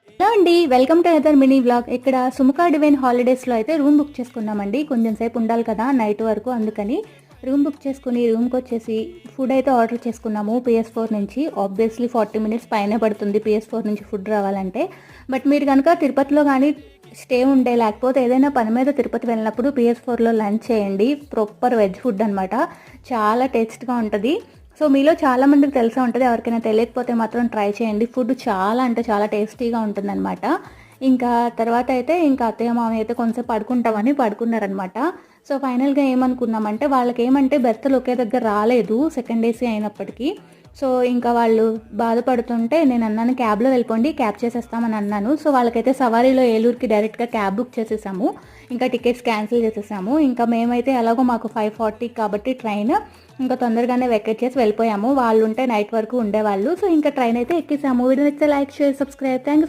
Hello అండి, welcome to another mini vlog. ఇక్కడ Sumukha divine హాలిడేస్లో అయితే రూమ్ బుక్ చేసుకున్నామండి. కొంచెం సేపు ఉండాలి కదా నైట్ వరకు, అందుకని రూమ్ బుక్ చేసుకుని రూమ్కి వచ్చేసి ఫుడ్ అయితే ఆర్డర్ చేసుకున్నాము PS4 నుంచి. ఆబ్వియస్లీ 40 మినిట్స్ పైనే పడుతుంది PS4 నుంచి ఫుడ్ రావాలంటే. బట్ మీరు కనుక తిరుపతిలో కానీ స్టే ఉండే, లేకపోతే ఏదైనా పని మీద తిరుపతి వెళ్ళినప్పుడు PS4లో లంచ్ చేయండి. ప్రాపర్ వెజ్ ఫుడ్ అనమాట, చాలా టేస్ట్గా ఉంటుంది. సో మీలో చాలా మందికి తెలిసే ఉంటుంది, ఎవరికైనా తెలియకపోతే మాత్రం ట్రై చేయండి. ఫుడ్ చాలా అంటే చాలా టేస్టీగా ఉంటుందన్నమాట. ఇంకా తర్వాత అయితే ఇంకా అత్తయ్య మామయ్య అయితే కొంచెం పడుకుంటామని పడుకున్నారనమాట. సో ఫైనల్గా ఏమనుకున్నామంటే, వాళ్ళకి ఏమంటే బెర్తలు ఒకే దగ్గర రాలేదు సెకండ్ ఏసీ అయినప్పటికీ. సో ఇంకా వాళ్ళు బాధపడుతుంటే నేను అన్నాను, క్యాబ్లో వెళ్ళిపోండి, క్యాబ్ చేసేస్తామని అన్నాను. సో వాళ్ళకైతే సవారీలో ఏలూరుకి డైరెక్ట్గా క్యాబ్ బుక్ చేసేసాము. ఇంకా టికెట్స్ క్యాన్సిల్ చేసేసాము. ఇంకా మేమైతే ఎలాగో మాకు 5:40 కాబట్టి ట్రైన్, ఇంకా తొందరగానే వెకేట్ చేసి వెళ్ళిపోయాము. వాళ్ళు ఉంటే నైట్ వరకు ఉండేవాళ్ళు. సో ఇంకా ట్రైన్ అయితే ఎక్కేసాము. వీడియో నచ్చితే like, share, subscribe. Thank you.